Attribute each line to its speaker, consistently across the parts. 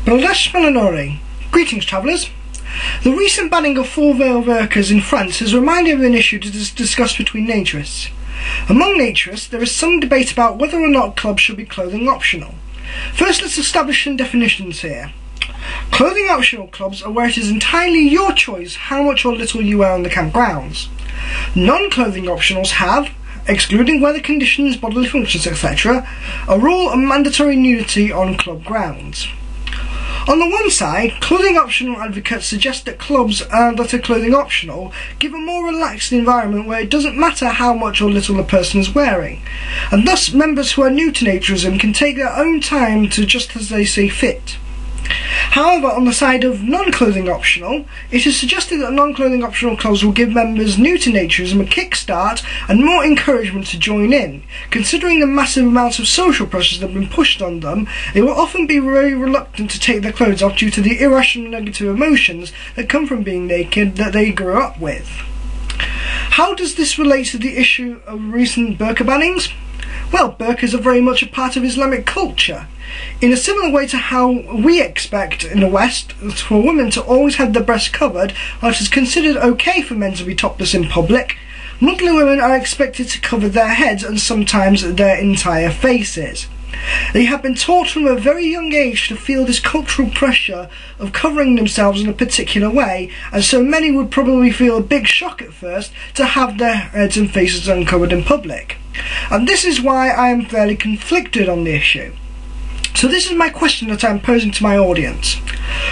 Speaker 1: Melanore. Greetings, travellers. The recent banning of full-veil burkas in France has reminded of an issue discussed between naturists. Among naturists, there is some debate about whether or not clubs should be clothing optional. First, let's establish some definitions here. Clothing optional clubs are where it is entirely your choice how much or little you wear on the campgrounds. Non-clothing optionals have, excluding weather conditions, bodily functions, etc., a rule of mandatory nudity on club grounds. On the one side, clothing optional advocates suggest that clubs that are clothing optional give a more relaxed environment where it doesn't matter how much or little a person is wearing, and thus members who are new to Naturism can take their own time to just as they see fit. However, on the side of non-clothing optional, it is suggested that non-clothing optional clubs will give members new to Naturism a kickstart and more encouragement to join in. Considering the massive amounts of social pressures that have been pushed on them, they will often be very reluctant to take their clothes off due to the irrational negative emotions that come from being naked that they grew up with. How does this relate to the issue of recent burka bannings? Well, burkas are very much a part of Islamic culture. In a similar way to how we expect in the West for women to always have their breasts covered, while it is considered okay for men to be topless in public, Muslim women are expected to cover their heads and sometimes their entire faces. They have been taught from a very young age to feel this cultural pressure of covering themselves in a particular way, and so many would probably feel a big shock at first to have their heads and faces uncovered in public. And this is why I am fairly conflicted on the issue. So this is my question that I am posing to my audience.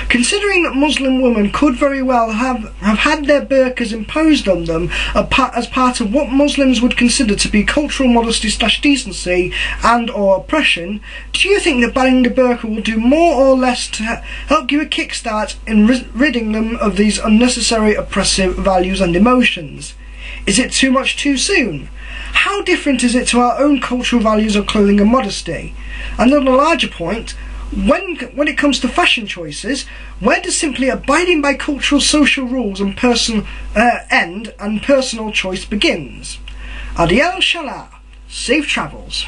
Speaker 1: Considering that Muslim women could very well have had their burqas imposed on them as part of what Muslims would consider to be cultural modesty/decency and or oppression, do you think that banning the burqa will do more or less to help give a kickstart in ridding them of these unnecessary oppressive values and emotions? Is it too much too soon? How different is it to our own cultural values of clothing and modesty? And on a larger point, when it comes to fashion choices, where does simply abiding by cultural social rules and end and personal choice begins? Adiel Shalah, safe travels.